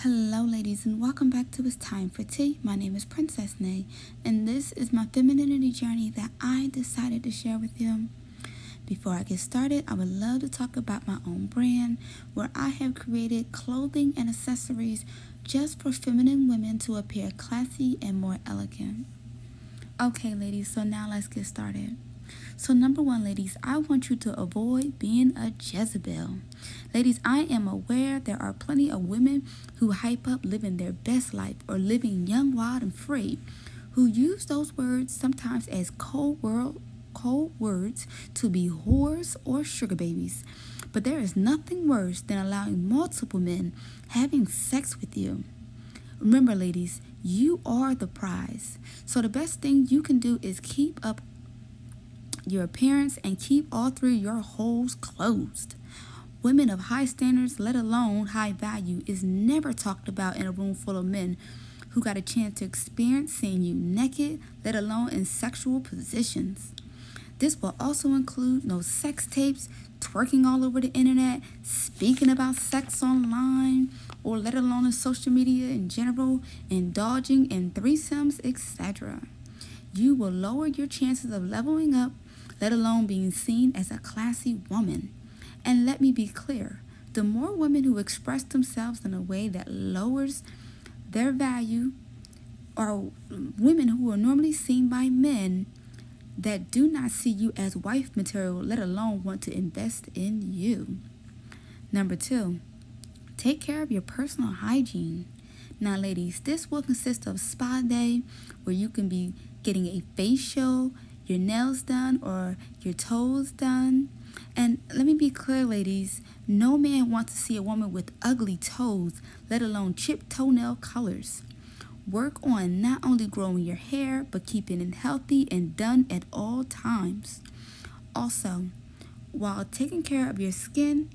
Hello ladies and welcome back to It's Time for Tea. My name is Princess Nay and this is my femininity journey that I decided to share with you. Before I get started, I would love to talk about my own brand where I have created clothing and accessories just for feminine women to appear classy and more elegant. Okay ladies, so now let's get started. So number one, ladies, I want you to avoid being a Jezebel. Ladies, I am aware there are plenty of women who hype up living their best life or living young, wild, and free, who use those words sometimes as cold words to be whores or sugar babies. But there is nothing worse than allowing multiple men having sex with you. Remember, ladies, you are the prize. So the best thing you can do is keep up your appearance and keep all three of your holes closed. Women of high standards, let alone high value, is never talked about in a room full of men who got a chance to experience seeing you naked, let alone in sexual positions. This will also include no sex tapes, twerking all over the internet, speaking about sex online, or let alone in social media in general, indulging in threesomes, etc. You will lower your chances of leveling up, let alone being seen as a classy woman. And let me be clear, the more women who express themselves in a way that lowers their value are women who are normally seen by men that do not see you as wife material, let alone want to invest in you. Number two, take care of your personal hygiene. Now ladies, this will consist of spa day where you can be getting a facial, your nails done, or your toes done. And let me be clear, ladies, no man wants to see a woman with ugly toes, let alone chipped toenail colors. Work on not only growing your hair, but keeping it healthy and done at all times. Also, while taking care of your skin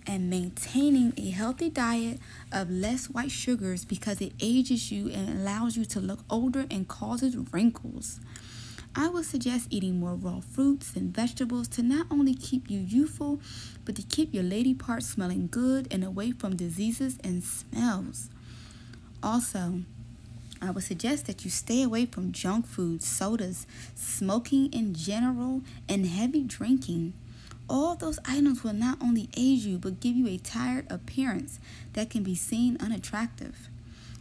and maintaining a healthy diet of less white sugars because it ages you and allows you to look older and causes wrinkles. I would suggest eating more raw fruits and vegetables to not only keep you youthful, but to keep your lady parts smelling good and away from diseases and smells. Also, I would suggest that you stay away from junk food, sodas, smoking in general, and heavy drinking. All those items will not only age you, but give you a tired appearance that can be seen unattractive.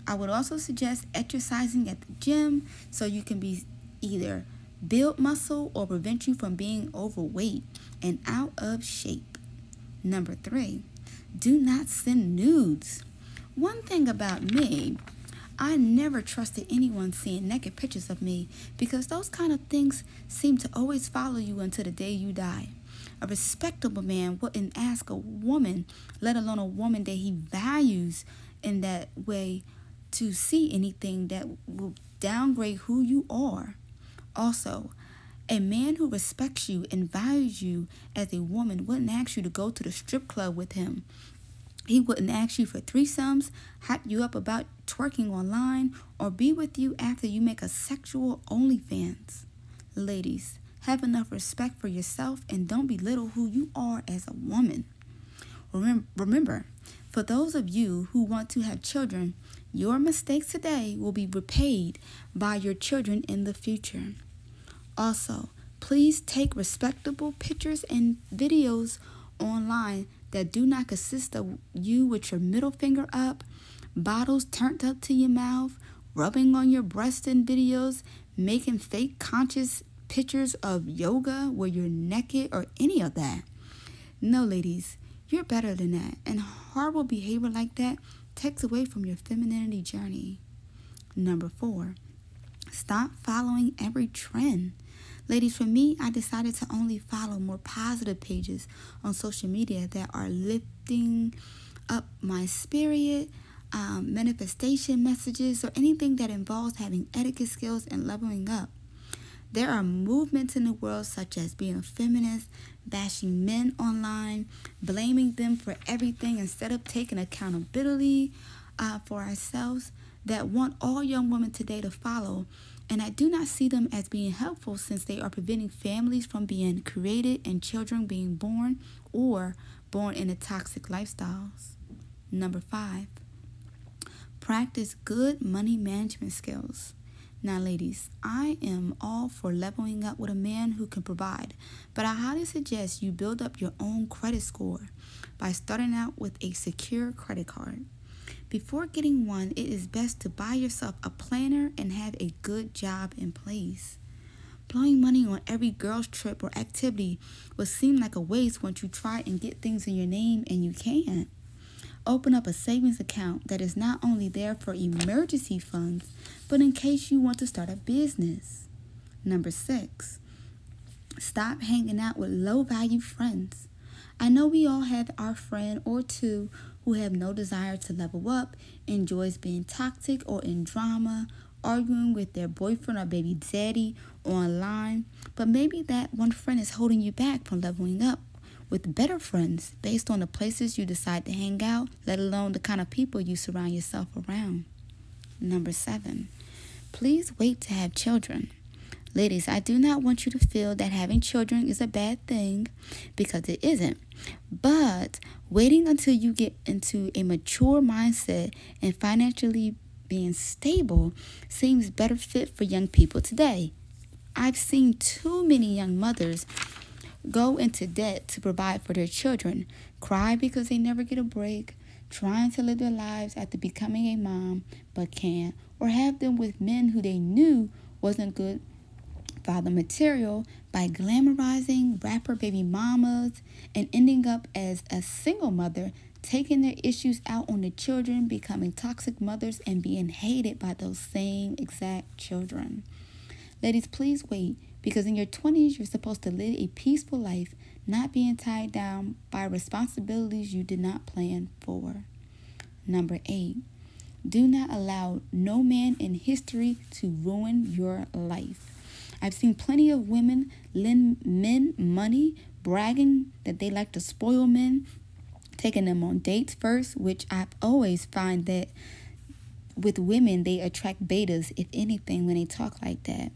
I would also suggest exercising at the gym so you can be either build muscle or prevent you from being overweight and out of shape. Number three, do not send nudes. One thing about me, I never trusted anyone seeing naked pictures of me because those kind of things seem to always follow you until the day you die. A respectable man wouldn't ask a woman, let alone a woman that he values in that way, to see anything that will downgrade who you are. Also, a man who respects you and values you as a woman wouldn't ask you to go to the strip club with him. He wouldn't ask you for threesomes, hype you up about twerking online, or be with you after you make a sexual OnlyFans. Ladies, have enough respect for yourself and don't belittle who you are as a woman. Remember, for those of you who want to have children, your mistakes today will be repaid by your children in the future. Also, please take respectable pictures and videos online that do not consist of you with your middle finger up, bottles turned up to your mouth, rubbing on your breast in videos, making fake conscious pictures of yoga where you're naked or any of that. No, ladies, you're better than that, and horrible behavior like that takes away from your femininity journey. Number four, stop following every trend. Ladies, for me, I decided to only follow more positive pages on social media that are lifting up my spirit, manifestation messages, or anything that involves having etiquette skills and leveling up. There are movements in the world such as being a feminist, bashing men online, blaming them for everything instead of taking accountability for ourselves, that want all young women today to follow. And I do not see them as being helpful since they are preventing families from being created and children being born or born into toxic lifestyles. Number five, Practice good money management skills. Now, ladies, I am all for leveling up with a man who can provide, but I highly suggest you build up your own credit score by starting out with a secure credit card. Before getting one, it is best to buy yourself a planner and have a good job in place. Blowing money on every girl's trip or activity will seem like a waste once you try and get things in your name and you can't. Open up a savings account that is not only there for emergency funds, but in case you want to start a business. Number 6, stop hanging out with low-value friends. I know we all have our friend or two who have no desire to level up, enjoys being toxic or in drama, arguing with their boyfriend or baby daddy online, but maybe that one friend is holding you back from leveling up with better friends based on the places you decide to hang out, let alone the kind of people you surround yourself around. Number 7, please wait to have children. Ladies, I do not want you to feel that having children is a bad thing, because it isn't. But waiting until you get into a mature mindset and financially being stable seems better fit for young people today. I've seen too many young mothers go into debt to provide for their children, cry because they never get a break, trying to live their lives after becoming a mom but can't, or have them with men who they knew wasn't good father material by glamorizing rapper baby mamas and ending up as a single mother, taking their issues out on the children, becoming toxic mothers, and being hated by those same exact children. Ladies, please wait, because in your 20s, you're supposed to live a peaceful life, not being tied down by responsibilities you did not plan for. Number 8, do not allow no man in history to ruin your life. I've seen plenty of women lend men money, bragging that they like to spoil men, taking them on dates first, which I've always find that with women, they attract betas, if anything, when they talk like that.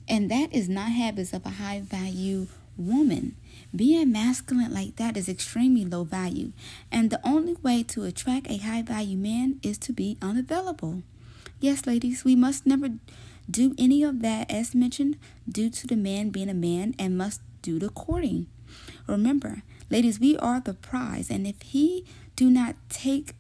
And that is not habits of a high value woman. Being masculine like that is extremely low value. And the only way to attract a high value man is to be unavailable. Yes, ladies, we must never do any of that, as mentioned, due to the man being a man, and must do the courting. Remember, ladies, we are the prize, and if he do not take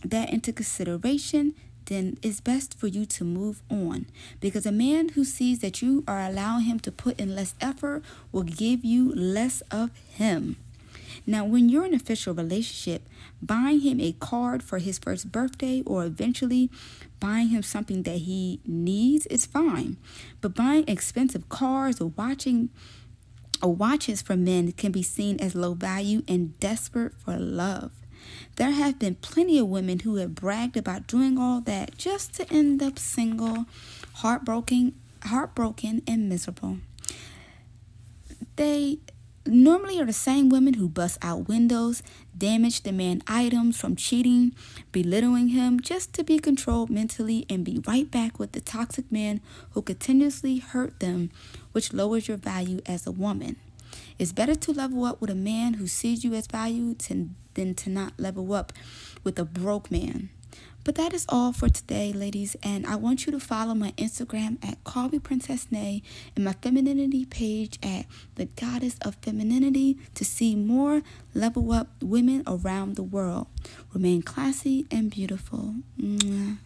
that into consideration, then it's best for you to move on, because a man who sees that you are allowing him to put in less effort will give you less of him. Now, when you're in an official relationship, buying him a card for his first birthday or eventually buying him something that he needs is fine. But buying expensive cars or watches for men can be seen as low value and desperate for love. There have been plenty of women who have bragged about doing all that just to end up single, heartbroken, and miserable. They normally are the same women who bust out windows, damage the man items from cheating, belittling him just to be controlled mentally and be right back with the toxic man who continuously hurt them, which lowers your value as a woman. It's better to level up with a man who sees you as value than to not level up with a broke man. But that is all for today, ladies, and I want you to follow my Instagram at @𝑀𝒆𝒐 and my Femininity page at TheGoddessofFemininity to see more level up women around the world. Remain classy and beautiful. Mwah.